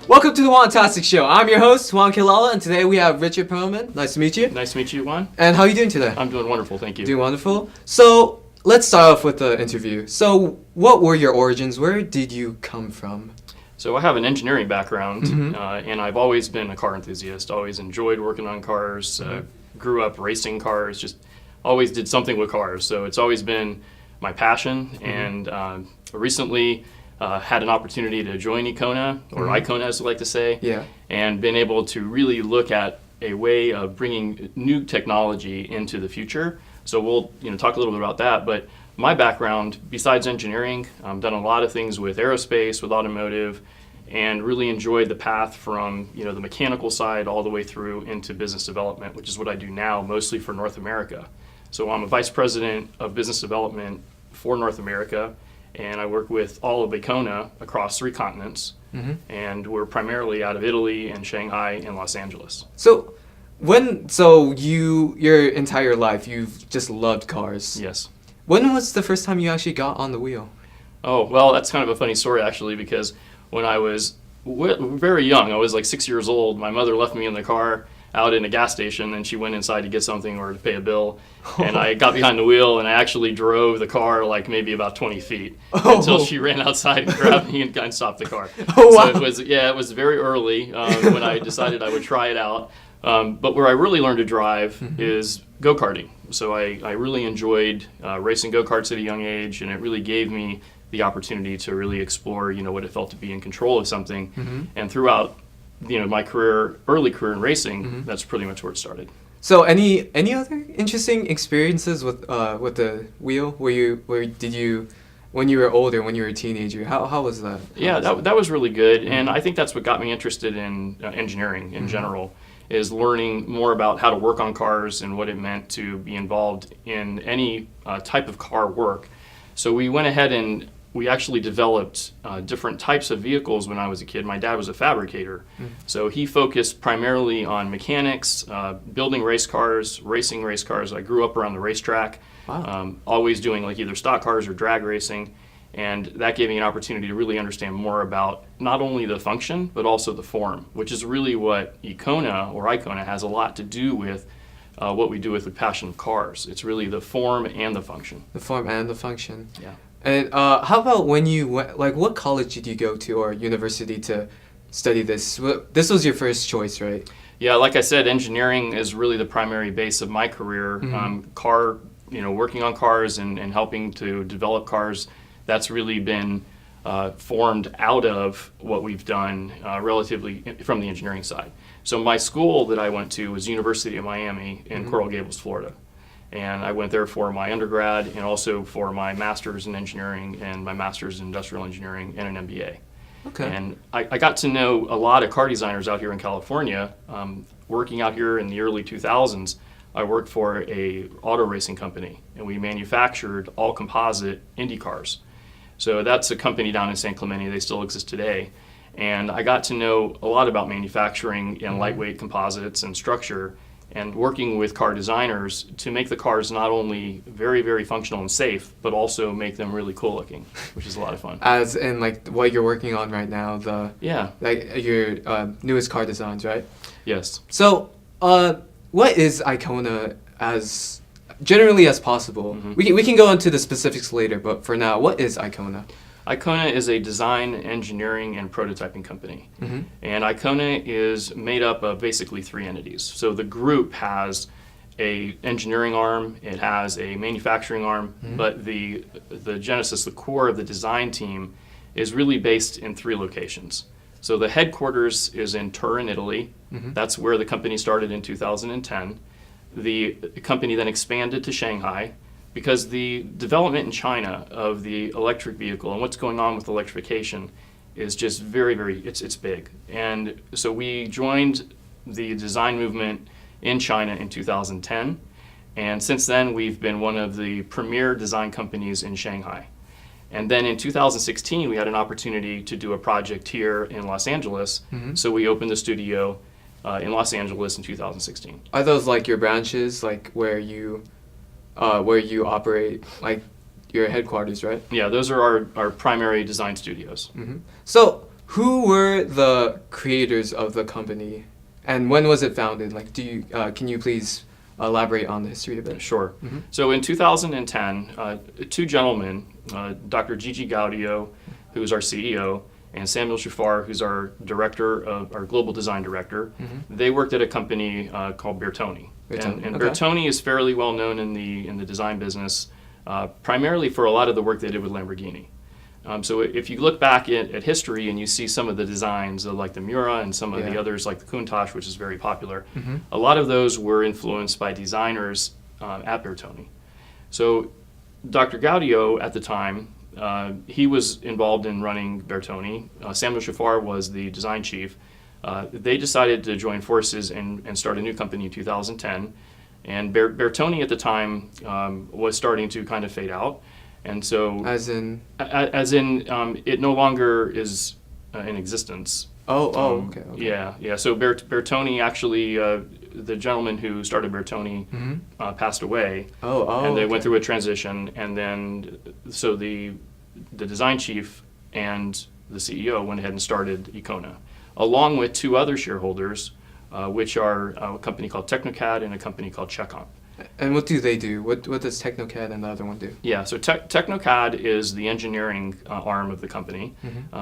Welcome to the Juantastic Show. I'm your host, Juan Kilala, and today we have Richard Perlman. Nice to meet you. Nice to meet you, Juan. And how are you doing today? I'm doing wonderful, thank you. Doing wonderful. So, let's start off with the interview. So, what were your origins? Where did you come from? So I have an engineering background, and I've always been a car enthusiast. Always enjoyed working on cars. Grew up racing cars. Just always did something with cars. So it's always been my passion. And recently had an opportunity to join ICONA, or ICONA as I like to say. Yeah. And been able to really look at a way of bringing new technology into the future. So we'll talk a little bit about that. But my background, besides engineering, I've done a lot of things with aerospace, with automotive, and really enjoyed the path from the mechanical side all the way through into business development, which is what I do now, mostly for North America. So I'm a vice president of business development for North America, and I work with all of ICONA across 3 continents, and we're primarily out of Italy and Shanghai and Los Angeles. So, your entire life, you've just loved cars. Yes. When was the first time you actually got on the wheel? Oh, well, that's kind of a funny story, actually, because when I was very young, I was like 6 years old, my mother left me in the car out in a gas station, and she went inside to get something or to pay a bill, and I got behind the wheel, and I actually drove the car like maybe about 20 feet until she ran outside and grabbed me and stopped the car. Oh, wow. So it was very early when I decided I would try it out. But where I really learned to drive is go-karting. So I really enjoyed racing go-karts at a young age, and it really gave me the opportunity to really explore, what it felt to be in control of something. And throughout, my early career in racing, that's pretty much where it started. So any other interesting experiences with the wheel? When you were older, when you were a teenager, how was that? That was really good, and I think that's what got me interested in engineering in general. Is learning more about how to work on cars and what it meant to be involved in any type of car work. So we went ahead and we actually developed different types of vehicles when I was a kid. My dad was a fabricator, so he focused primarily on mechanics, building race cars, racing race cars. I grew up around the racetrack, always doing like either stock cars or drag racing. And that gave me an opportunity to really understand more about not only the function, but also the form, which is really what ICONA has a lot to do with what we do with the passion of cars. It's really the form and the function. The form and the function. Yeah. And how about when you went, what college did you go to or university to study this? This was your first choice, right? Yeah, like I said, engineering is really the primary base of my career. Working on cars and helping to develop cars. That's really been formed out of what we've done relatively from the engineering side. So my school that I went to was University of Miami in Coral Gables, Florida. And I went there for my undergrad and also for my master's in engineering and my master's in industrial engineering and an MBA. Okay. And I got to know a lot of car designers out here in California. Working out here in the early 2000s, I worked for a auto racing company, and we manufactured all composite Indy cars. So that's a company down in San Clemente. They still exist today. And I got to know a lot about manufacturing and lightweight composites and structure and working with car designers to make the cars not only very, very functional and safe, but also make them really cool looking, which is a lot of fun. As in like what you're working on right now, your newest car designs, right? Yes. So what is ICONA as generally as possible? We can go into the specifics later, but for now, what is ICONA? ICONA is a design, engineering, and prototyping company. And ICONA is made up of basically 3 entities. So the group has a engineering arm, it has a manufacturing arm, but the genesis, the core of the design team is really based in 3 locations. So the headquarters is in Turin, Italy. That's where the company started in 2010. The company then expanded to Shanghai because the development in China of the electric vehicle and what's going on with electrification is just very, very, it's big. And so we joined the design movement in China in 2010. And since then, we've been one of the premier design companies in Shanghai. And then in 2016, we had an opportunity to do a project here in Los Angeles. So we opened the studio in Los Angeles in 2016. Are those like your branches, like where you operate, like your headquarters, right? Yeah, those are our primary design studios. So Who were the creators of the company, and when was it founded? Like, can you please elaborate on the history a bit? Sure. So in 2010, two gentlemen, Dr. Gigi Gaudio, who's our CEO, and Samuel Shufar, who's our global design director, they worked at a company called Bertoni. And Okay. Bertoni is fairly well known in the design business, primarily for a lot of the work they did with Lamborghini. So if you look back at history and you see some of the designs like the Mura and some of the others like the Countach, which is very popular, a lot of those were influenced by designers at Bertoni. So Dr. Gaudio at the time, he was involved in running Bertoni. Samuel Shufar was the design chief. They decided to join forces and start a new company in 2010. And Bertoni at the time was starting to kind of fade out. And so, As in, it no longer is in existence. Okay. Yeah. So Bertoni actually, the gentleman who started Bertoni passed away. And they went through a transition, and then so the design chief and the CEO went ahead and started ICONA, along with two other shareholders, which are a company called Technocad and a company called Checkon. And what do they do? What does Technocad and the other one do? Yeah, so Technocad is the engineering arm of the company.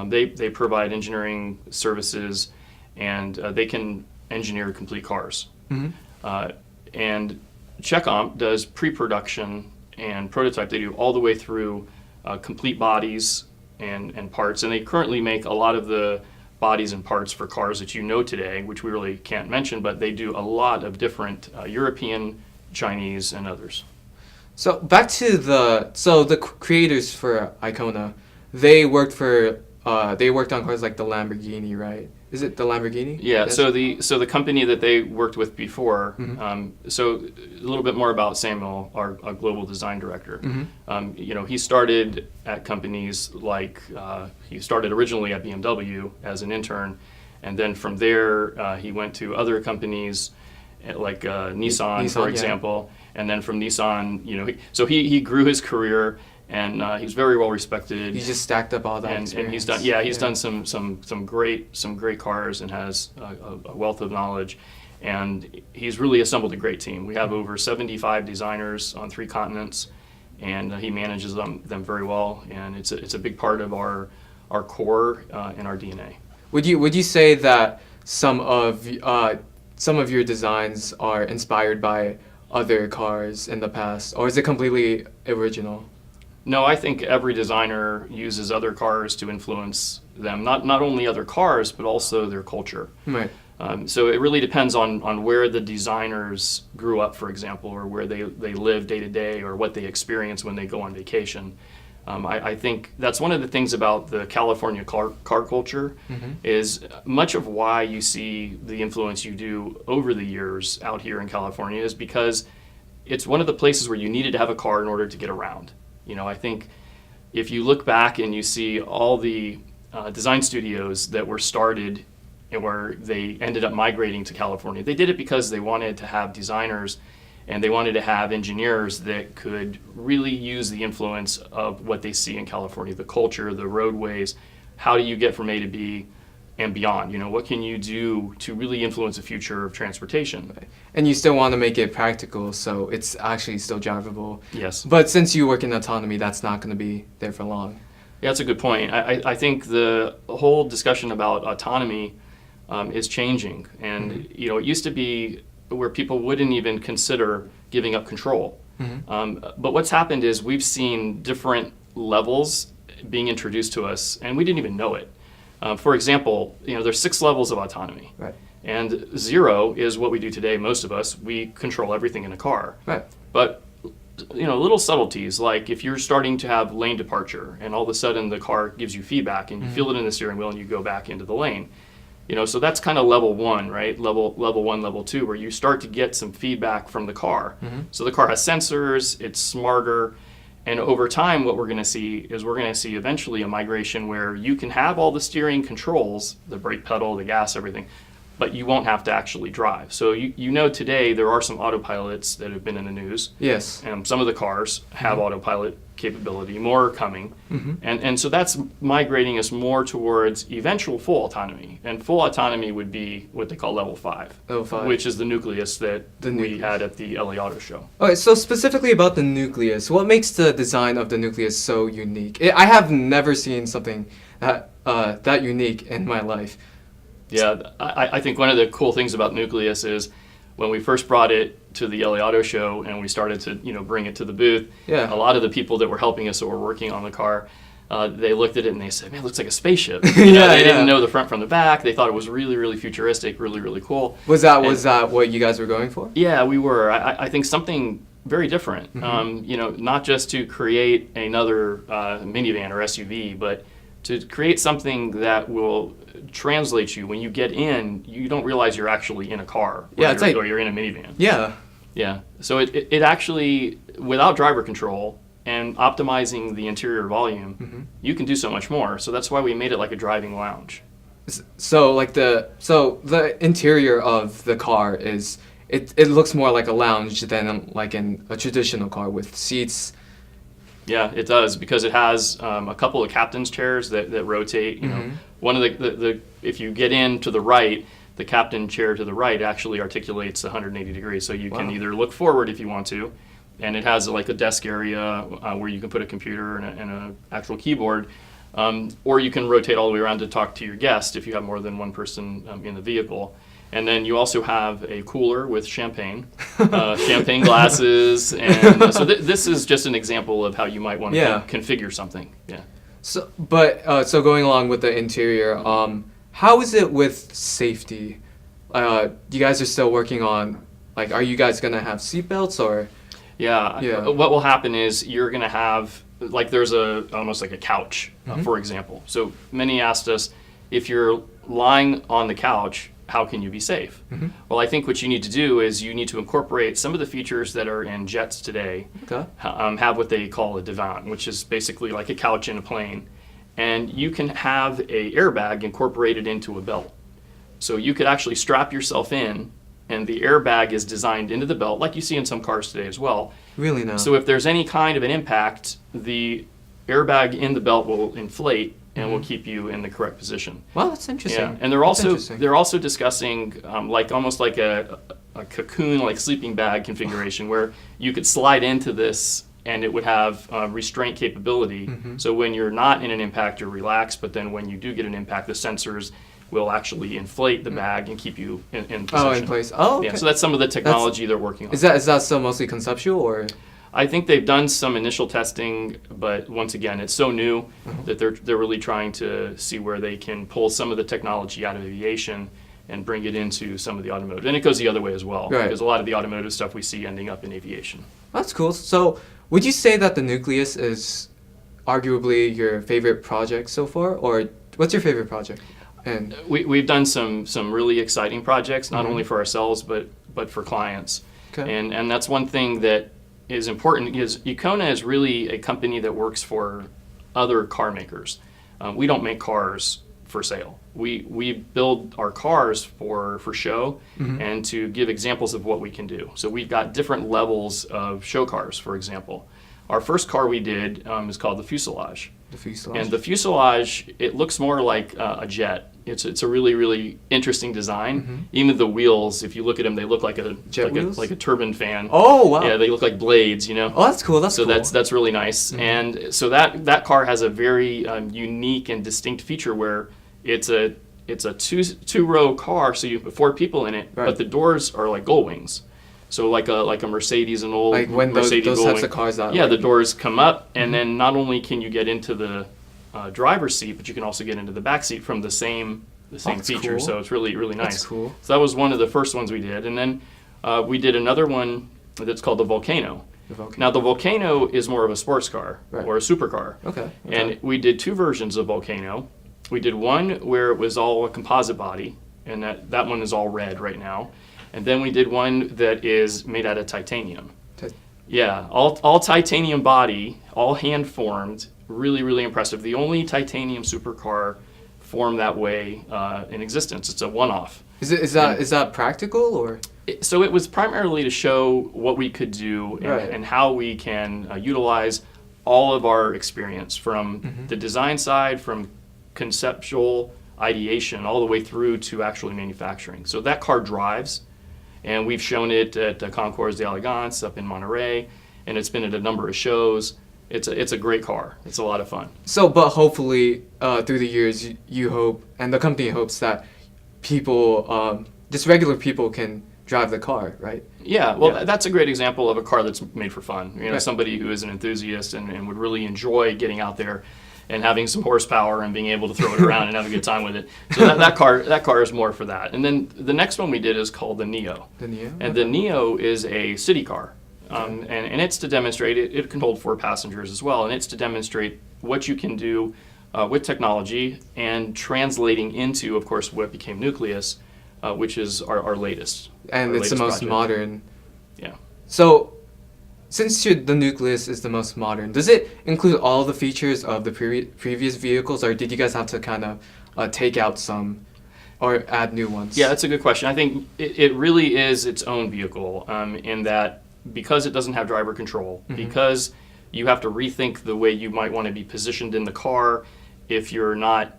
They provide engineering services, and they can engineer complete cars. And Checkon does pre-production and prototype. They do all the way through complete bodies and parts. And they currently make a lot of the bodies and parts for cars that you know today, which we really can't mention, but they do a lot of different European, Chinese, and others. So back to the creators for ICONA, they worked on cars like the Lamborghini, right? Is it the Lamborghini? Yeah. So the company that they worked with before. So a little bit more about Samuel, our global design director. He started at companies like he started originally at BMW as an intern, and then from there he went to other companies like Nissan, for example, and then from Nissan, he grew his career, and he's very well respected. He just stacked up all that experience. And he's done some great cars and has a wealth of knowledge, and he's really assembled a great team. We have over 75 designers on 3 continents, and he manages them very well, and it's a big part of our core and our DNA. Would you say that some of your designs are inspired by other cars in the past, or is it completely original? No, I think every designer uses other cars to influence them, not only other cars, but also their culture. Right. So it really depends on where the designers grew up, for example, or where they live day to day, or what they experience when they go on vacation. I think that's one of the things about the California car culture, is much of why you see the influence you do over the years out here in California is because it's one of the places where you needed to have a car in order to get around. I think if you look back and you see all the design studios that were started and where they ended up migrating to California, they did it because they wanted to have designers and they wanted to have engineers that could really use the influence of what they see in California, the culture, the roadways. How do you get from A to B and beyond? What can you do to really influence the future of transportation? Right. And you still want to make it practical, so it's actually still drivable. Yes. But since you work in autonomy, that's not going to be there for long. Yeah, that's a good point. I think the whole discussion about autonomy is changing. And, it used to be where people wouldn't even consider giving up control. But what's happened is we've seen different levels being introduced to us, and we didn't even know it. For example, there's 6 levels of autonomy. Right. And 0 is what we do today, most of us. We control everything in a car. Right. But little subtleties, like if you're starting to have lane departure and all of a sudden the car gives you feedback and you feel it in the steering wheel and you go back into the lane. So that's kind of level 1, right? Level 1, level 2, where you start to get some feedback from the car. So the car has sensors, it's smarter, and over time what we're going to see is eventually a migration where you can have all the steering controls, the brake pedal, the gas, everything, but you won't have to actually drive. So you know today there are some autopilots that have been in the news. Yes. Some of the cars have autopilot capability, more are coming. And so that's migrating us more towards eventual full autonomy. And full autonomy would be what they call level 5, Level 5. which is the nucleus that we nucleus. had at the LA Auto Show. Okay, so specifically about the nucleus, what makes the design of the nucleus so unique? I have never seen something that unique in my life. Yeah, I think one of the cool things about nucleus is when we first brought it to the LA Auto Show and we started to bring it to the booth, Yeah. a lot of the people that were helping us or were working on the car, they looked at it and they said, man, it looks like a spaceship. They didn't know the front from the back. They thought it was really, really futuristic, really, really cool. Was that what you guys were going for? Yeah, we were. I think something very different. Not just to create another minivan or SUV, but to create something that will translate you. When you get in, you don't realize you're actually in a car. Or you're in a minivan. Yeah. Yeah. So it actually, without driver control and optimizing the interior volume, you can do so much more. So that's why we made it like a driving lounge. So the interior of the car is it looks more like a lounge than like in a traditional car with seats. Yeah, it does, because it has a couple of captain's chairs that rotate. One of the if you get in to the right, the captain chair to the right actually articulates 180 degrees, so you can either look forward if you want to, and it has like a desk area where you can put a computer and an actual keyboard, or you can rotate all the way around to talk to your guest if you have more than one person in the vehicle. And then you also have a cooler with champagne, champagne glasses, and so this is just an example of how you might want to configure something. Yeah. So going along with the interior, how is it with safety? You guys are still working on, like, are you guys gonna have seatbelts or? Yeah. What will happen is you're gonna have, like, there's almost like a couch, for example. So many asked us, if you're lying on the couch, how can you be safe? Well, I think what you need to do is you need to incorporate some of the features that are in jets today. Okay. Have what they call a divan, which is basically like a couch in a plane. And you can have a airbag incorporated into a belt. So you could actually strap yourself in, and the airbag is designed into the belt, like you see in some cars today as well. Really now? So if there's any kind of an impact, the airbag in the belt will inflate and will keep you in the correct position. Wow, that's interesting. Yeah, and they're also discussing like almost like a cocoon, like sleeping bag configuration, where you could slide into this and it would have restraint capability. So when you're not in an impact, you're relaxed, but then when you do get an impact, the sensors will actually inflate the bag and keep you in position. Oh, in place. Oh, okay. Yeah, so that's some of the technology they're working on. Is that still mostly conceptual, or? I think they've done some initial testing, but once again, it's so new that they're really trying to see where they can pull some of the technology out of aviation and bring it into some of the automotive. And it goes the other way as well, because a lot of the automotive stuff we see ending up in aviation. That's cool. So would you say that the nucleus is arguably your favorite project so far, or what's your favorite project? And we've done some really exciting projects, not only for ourselves, but for clients. Okay. And that's one thing that is important, is ICONA is really a company that works for other car makers. We don't make cars for sale. We build our cars for show and to give examples of what we can do. So we've got different levels of show cars, for example. Our first car we did is called the Fuselage. The Fuselage. And the Fuselage, it looks more like a jet. It's a really, really interesting design. Even the wheels, if you look at them, they look like a like a turbine fan. Oh, wow. Yeah, they look like blades, you know. Oh, that's cool. That's cool. So that's really nice. And so that car has a very unique and distinct feature where it's a two-row car, so you have 4 people in it, but the doors are like gull wings. So like a Mercedes, an old like when Mercedes those gull types wing. of cars out. Yeah, the doors come up, and then not only can you get into the driver's seat, but you can also get into the back seat from the same feature. Cool. So it's really, really nice. That's cool. So that was one of the first ones we did, and then we did another one that's called the Volcano. Now the Volcano is more of a sports car or a supercar. Okay. And we did 2 versions of Volcano. We did one where it was all a composite body, and that one is all red right now. And then we did one that is made out of titanium. Yeah, all titanium body, all hand formed, really, really impressive. The only titanium supercar form that way in existence. It's a one-off. Is that practical or? So it was primarily to show what we could do and, Right. and how we can utilize all of our experience from the design side, from conceptual ideation, all the way through to actually manufacturing. So that car drives, and we've shown it at Concours d'Elegance up in Monterey, and it's been at a number of shows. It's a great car. It's a lot of fun. So, but hopefully, through the years, you hope, and the company hopes that people, just regular people, can drive the car, right? Yeah, well, Yeah. that's a great example of a car that's made for fun. You know, Right. somebody who is an enthusiast and would really enjoy getting out there and having some horsepower and being able to throw it around and have a good time with it. So that car is more for that. And then the next one we did is called the Neo. The Neo? And the Neo is a city car. And it's to demonstrate, it can hold 4 passengers as well, and it's to demonstrate what you can do with technology and translating into, of course, what became Nucleus, which is our latest. And our it's the latest most project. modern. Yeah. So, since the Nucleus is the most modern, does it include all the features of the previous vehicles, or did you guys have to kind of take out some or add new ones? Yeah, that's a good question. I think it really is its own vehicle in that because it doesn't have driver control, because you have to rethink the way you might want to be positioned in the car if you're not,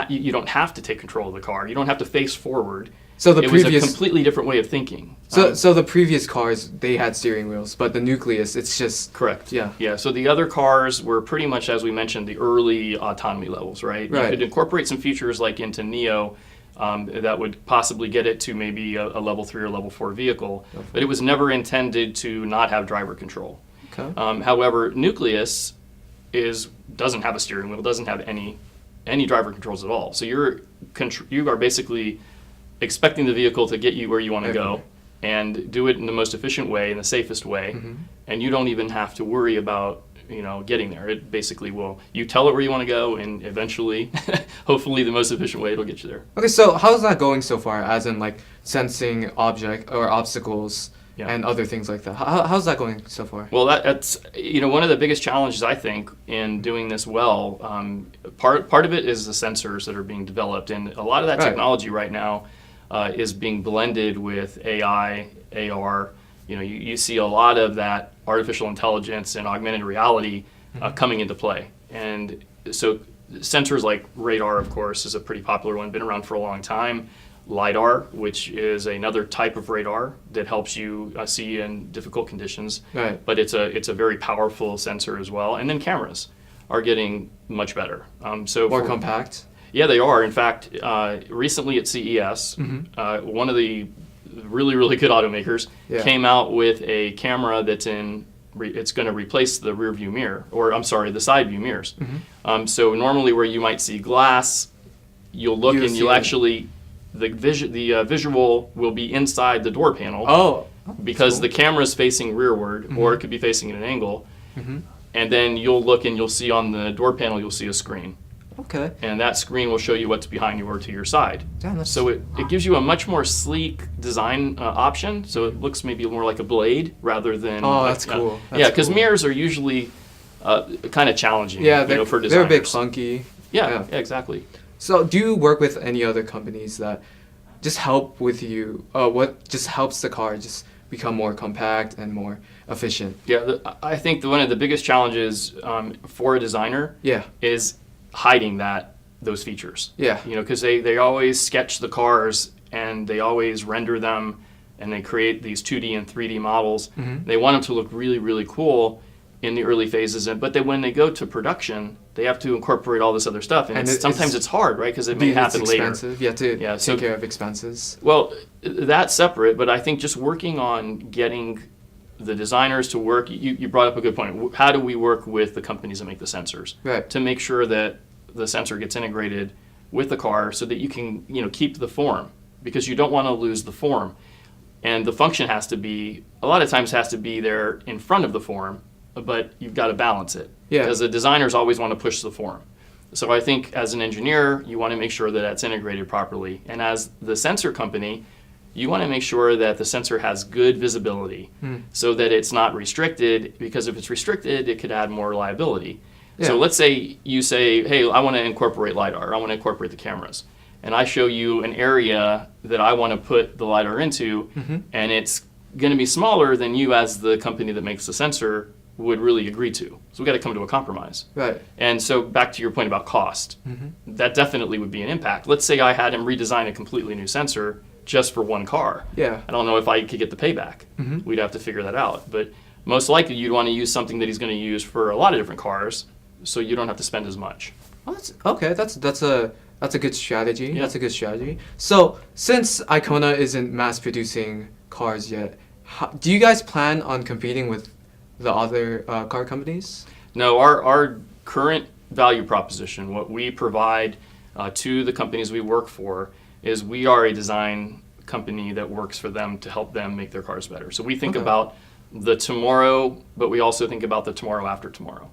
you don't have to take control of the car. You don't have to face forward. So the It previous, was a completely different way of thinking. so the previous cars, they had steering wheels, but the Nucleus, it's just Correct. Yeah. Yeah. So the other cars were pretty much, as we mentioned, the early autonomy levels, right? You Right. could incorporate some features like into Neo that would possibly get it to maybe a level 3 or level 4 vehicle, but it was never intended to not have driver control. Okay. However, Nucleus doesn't have a steering wheel, doesn't have any driver controls at all. So you are basically expecting the vehicle to get you where you want to go and do it in the most efficient way, in the safest way, and you don't even have to worry about getting there. It basically will. You tell it where you want to go, and eventually, hopefully, the most efficient way it'll get you there. Okay, so how's that going so far, as in like sensing object or obstacles Yeah. and other things like that? How's that going so far? Well, that's one of the biggest challenges I think in doing this well. Part of it is the sensors that are being developed, and a lot of that Right. technology right now is being blended with AI, AR. You see a lot of that artificial intelligence and augmented reality coming into play, and so sensors like radar, of course, is a pretty popular one, been around for a long time. LiDAR, which is another type of radar that helps you see in difficult conditions, Right. but it's a very powerful sensor as well. And then cameras are getting much better. So More compact? yeah, they are. In fact, recently at CES, one of the really, really good automakers Yeah. came out with a camera that's it's going to replace the rear view mirror, or I'm sorry, the side view mirrors. So normally where you might see glass, you'll look You'll and you'll see it. actually, the visual will be inside the door panel Oh. because cool. the camera's facing rearward, or it could be facing at an angle. And then you'll look and you'll see on the door panel, you'll see a screen. Okay. And that screen will show you what's behind you or to your side. Damn, that's So it gives you a much more sleek design option. So it looks maybe more like a blade rather than. Oh, like, that's cool. yeah, That's because cool. mirrors are usually kind of challenging. Yeah, for designers. they're a bit clunky. Yeah, exactly. So, do you work with any other companies that just help with you? What just helps the car just become more compact and more efficient? Yeah, I think one of the biggest challenges for a designer Yeah. is hiding those features. Yeah. Because they always sketch the cars and they always render them and they create these 2D and 3D models. They want them to look really, really cool in the early phases, but then when they go to production, they have to incorporate all this other stuff, and sometimes it's hard, right? Because it may happen later. It's expensive. You have to so- take care of expenses. Well, that's separate, but I think just working on getting the designers to work, you brought up a good point. How do we work with the companies that make the sensors? Right. To make sure that the sensor gets integrated with the car so that you can keep the form, because you don't want to lose the form. And the function has to be, a lot of times has to be there in front of the form, but you've got to balance it. Yeah. Because the designers always want to push the form. So I think as an engineer, you want to make sure that that's integrated properly. And as the sensor company, you want to make sure that the sensor has good visibility so that it's not restricted, because if it's restricted, it could add more liability. So Yeah. let's say you say, hey, I want to incorporate LiDAR. I want to incorporate the cameras. And I show you an area that I want to put the LiDAR into, and it's going to be smaller than you as the company that makes the sensor would really agree to. So we got to come to a compromise. Right. And so back to your point about cost, that definitely would be an impact. Let's say I had him redesign a completely new sensor just for one car. Yeah. I don't know if I could get the payback. We'd have to figure that out. But most likely you'd want to use something that he's going to use for a lot of different cars, so you don't have to spend as much. Oh, that's a good strategy. Yeah. That's a good strategy. So since ICONA isn't mass producing cars yet, do you guys plan on competing with the other car companies? No, our current value proposition, what we provide to the companies we work for, is we are a design company that works for them to help them make their cars better. So we think about the tomorrow, but we also think about the tomorrow after tomorrow.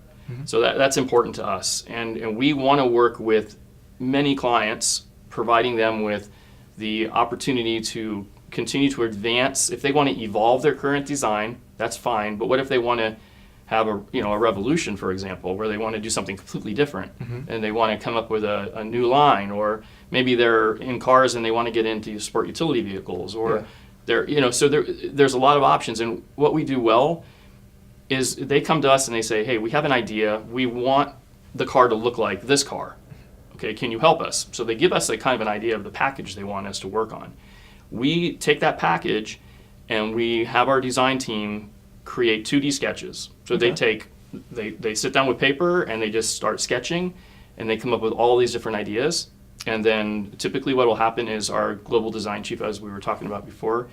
So that's important to us. And we want to work with many clients, providing them with the opportunity to continue to advance. If they want to evolve their current design, that's fine. But what if they want to have a revolution, for example, where they want to do something completely different, and they want to come up with a new line, or maybe they're in cars and they want to get into sport utility vehicles, or there's a lot of options. And what we do well is they come to us and they say, hey, we have an idea. We want the car to look like this car. Okay, can you help us? So they give us a kind of an idea of the package they want us to work on. We take that package and we have our design team create 2D sketches. So they sit down with paper and they just start sketching, and they come up with all these different ideas. And then typically what will happen is our global design chief, as we were talking about before,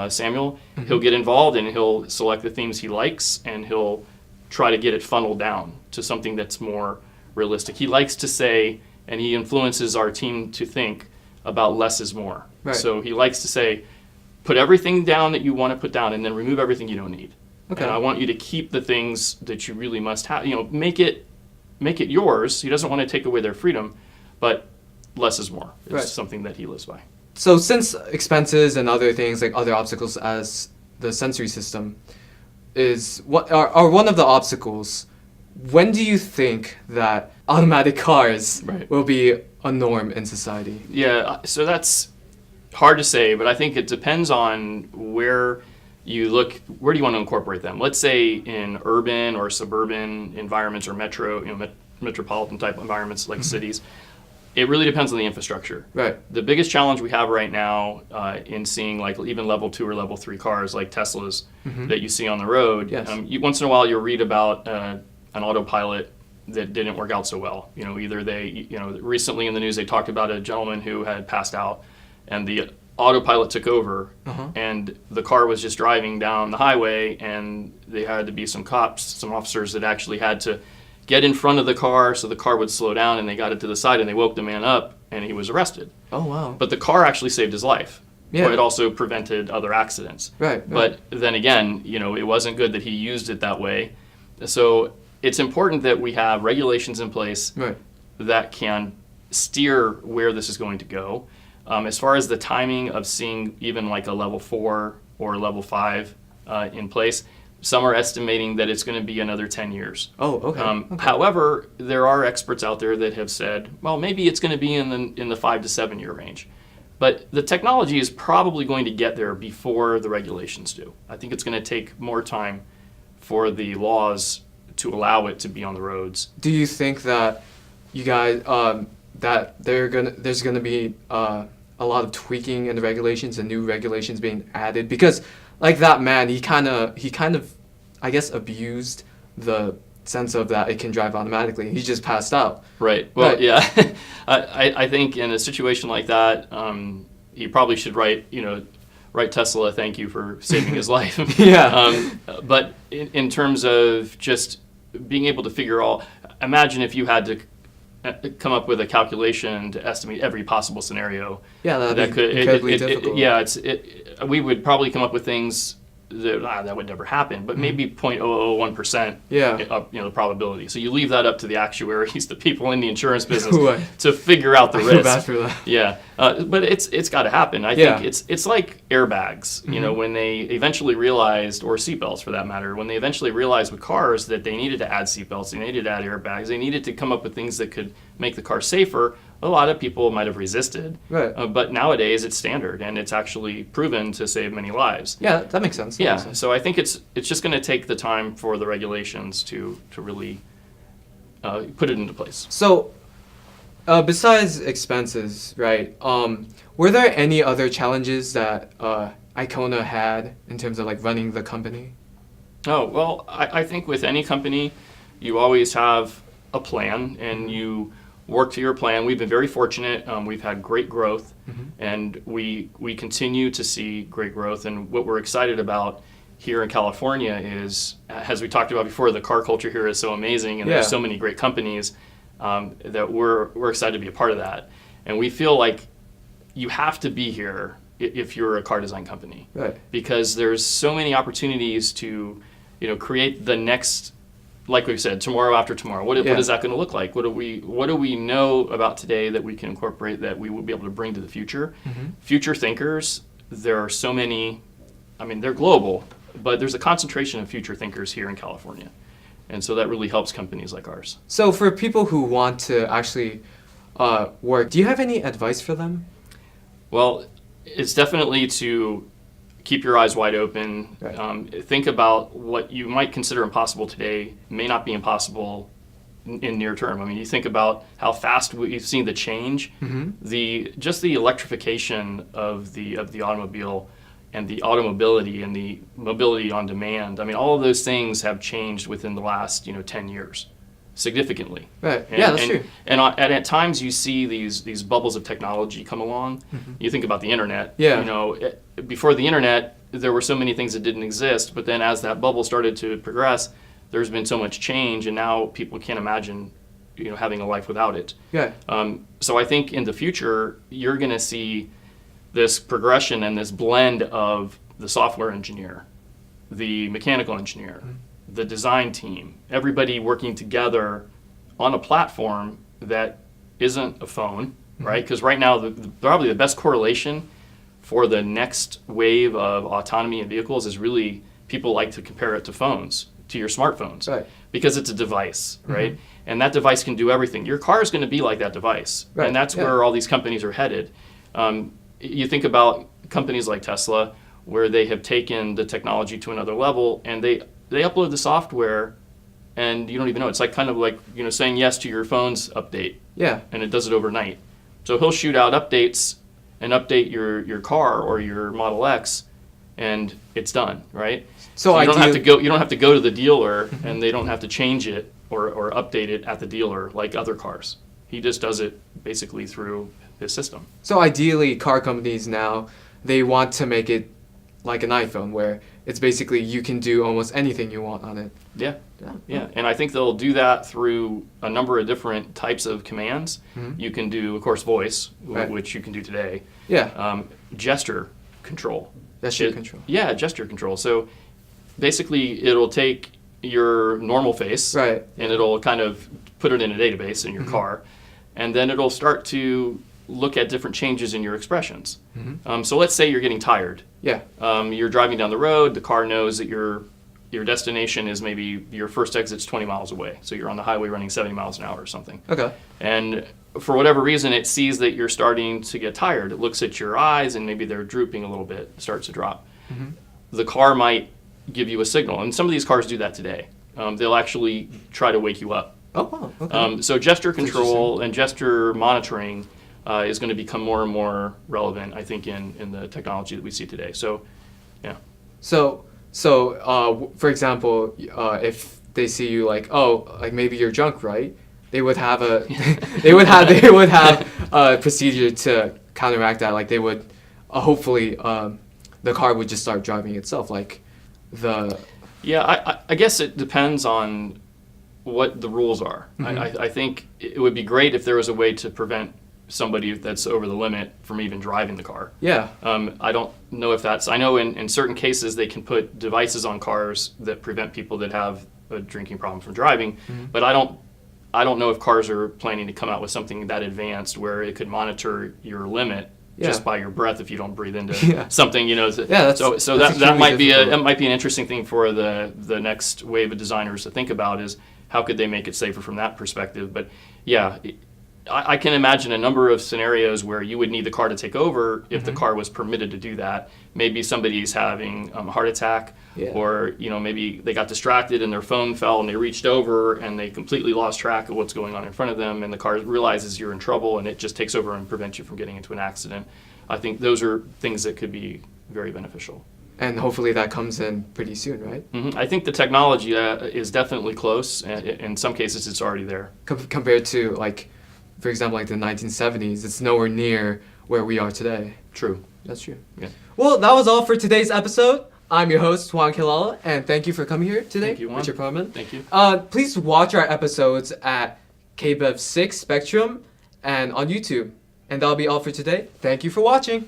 Samuel, he'll get involved and he'll select the themes he likes, and he'll try to get it funneled down to something that's more realistic. He likes to say, and he influences our team to think about less is more. Right. So he likes to say, put everything down that you want to put down, and then remove everything you don't need. Okay. And I want you to keep the things that you really must have. Make it yours. He doesn't want to take away their freedom, but less is more. It's something that he lives by. So since expenses and other things, like other obstacles as the sensory system is what are one of the obstacles, when do you think that automatic cars will be a norm in society? Yeah, so that's hard to say, but I think it depends on where you look. Where do you want to incorporate them? Let's say in urban or suburban environments, or metropolitan type environments like cities. It really depends on the infrastructure. Right. The biggest challenge we have right now in seeing like even level 2 or level 3 cars like Teslas that you see on the road, once in a while you'll read about an autopilot that didn't work out so well. Either recently in the news they talked about a gentleman who had passed out, and the autopilot took over, and the car was just driving down the highway, and they had to be some officers that actually had to get in front of the car so the car would slow down, and they got it to the side and they woke the man up and he was arrested. Oh, wow. But the car actually saved his life. Yeah. But it also prevented other accidents. Right. But then again, it wasn't good that he used it that way. So it's important that we have regulations in place that can steer where this is going to go. As far as the timing of seeing even like a level 4 or level 5 in place, some are estimating that it's going to be another 10 years. Oh, okay. However, there are experts out there that have said, well, maybe it's going to be in the 5 to 7 year range. But the technology is probably going to get there before the regulations do. I think it's going to take more time for the laws to allow it to be on the roads. Do you think that you guys that there's gonna be a lot of tweaking in the regulations and new regulations being added? Because like that man, he kind of I guess abused the sense of that it can drive automatically. He just passed out. Right. Well, yeah. I think in a situation like that, he probably should write Tesla a thank you for saving his life. Yeah. But in terms of just being able to imagine if you had to come up with a calculation to estimate every possible scenario. Yeah, that could be incredibly difficult. We would probably come up with things that would never happen, but maybe 0.001% Yeah. the probability. So you leave that up to the actuaries, the people in the insurance business, Right. to figure out the I feel risk. bad for that. Yeah, but it's got to happen. I think it's like airbags. You know, when they eventually realized, or seatbelts for that matter, when they eventually realized with cars that they needed to add seatbelts, they needed to add airbags, they needed to come up with things that could make the car safer. A lot of people might have resisted, Right. But nowadays it's standard and it's actually proven to save many lives. Yeah, that makes sense. That Yeah, makes sense. so I think it's just going to take the time for the regulations to really put it into place. So, besides expenses, right? Were there any other challenges that ICONA had in terms of like running the company? Oh, well, I think with any company, you always have a plan and you work to your plan. We've been very fortunate. We've had great growth, and we continue to see great growth. And what we're excited about here in California is, as we talked about before, the car culture here is so amazing, and there's so many great companies that we're excited to be a part of that. And we feel like you have to be here if you're a car design company, Right. because there's so many opportunities to, create the next. Like we said, tomorrow after tomorrow. What is that going to look like? What do we know about today that we can incorporate that we will be able to bring to the future? Future thinkers. There are so many. I mean, they're global, but there's a concentration of future thinkers here in California, and so that really helps companies like ours. So for people who want to actually work, do you have any advice for them? Well, it's definitely to keep your eyes wide open. Right. Think about what you might consider impossible today may not be impossible in near term. I mean, you think about how fast we've seen the change, the electrification of the automobile, and the automobility and the mobility on demand. I mean, all of those things have changed within the last 10 years. Significantly. Right. Yeah, that's true. And at times you see these bubbles of technology come along. You think about the internet. Yeah. Before the internet, there were so many things that didn't exist. But then as that bubble started to progress, there's been so much change, and now people can't imagine, having a life without it. Yeah. So I think in the future you're going to see this progression and this blend of the software engineer, the mechanical engineer, the design team, everybody working together on a platform that isn't a phone, right? Because right now, probably the best correlation for the next wave of autonomy in vehicles is really, people like to compare it to phones, to your smartphones, Right. because it's a device, right? And that device can do everything. Your car is going to be like that device, Right. and that's where all these companies are headed. You think about companies like Tesla, where they have taken the technology to another level, and they upload the software, and you don't even know. It's kind of like saying yes to your phone's update, Yeah. and it does it overnight. So he'll shoot out updates and update your car or your Model X, and it's done, right? So you don't have to ideally- go. You don't have to go to the dealer, and they don't have to change it or update it at the dealer like other cars. He just does it basically through his system. So ideally, car companies now, they want to make it like an iPhone, where it's basically you can do almost anything you want on it. Yeah. And I think they'll do that through a number of different types of commands. You can do, of course, voice, Right. which you can do today. Yeah. Gesture control. Gesture control. Yeah, gesture control. So basically, it'll take your normal face, Right. and it'll kind of put it in a database in your car, and then it'll start to look at different changes in your expressions. So let's say you're getting tired. Yeah. You're driving down the road. The car knows that your destination is maybe your first exit's 20 miles away. So you're on the highway running 70 miles an hour or something. Okay. And for whatever reason, it sees that you're starting to get tired. It looks at your eyes, and maybe they're drooping a little bit, starts to drop. The car might give you a signal. And some of these cars do that today. They'll actually try to wake you up. Oh, wow. Okay. So gesture control and gesture monitoring is going to become more and more relevant, I think, in the technology that we see today. So, yeah. So, for example, if they see you like, oh, like maybe you're drunk, right? They would have a, they would have a procedure to counteract that. Like they would, hopefully, the car would just start driving itself. Like the. Yeah, I guess it depends on what the rules are. I think it would be great if there was a way to prevent somebody that's over the limit from even driving the car. Yeah. I don't know if that's, I know in certain cases they can put devices on cars that prevent people that have a drinking problem from driving, but I don't know if cars are planning to come out with something that advanced where it could monitor your limit just by your breath if you don't breathe into something, you know. That's that might be difficult. that might be an interesting thing for the next wave of designers to think about, is how could they make it safer from that perspective. But yeah, I can imagine a number of scenarios where you would need the car to take over if the car was permitted to do that. Maybe somebody's having a heart attack, or maybe they got distracted and their phone fell and they reached over and they completely lost track of what's going on in front of them, and the car realizes you're in trouble and it just takes over and prevents you from getting into an accident. I think those are things that could be very beneficial. And hopefully that comes in pretty soon, right? I think the technology is definitely close, and in some cases it's already there. Compared to, like, for example, like the 1970s, it's nowhere near where we are today. True. That's true. Yeah. Well, that was all for today's episode. I'm your host, Juan Kilala, and thank you for coming here today, Thank you, Juan. Richard Perlman. Thank you. Please watch our episodes at KBEV 6 Spectrum and on YouTube. And that'll be all for today. Thank you for watching.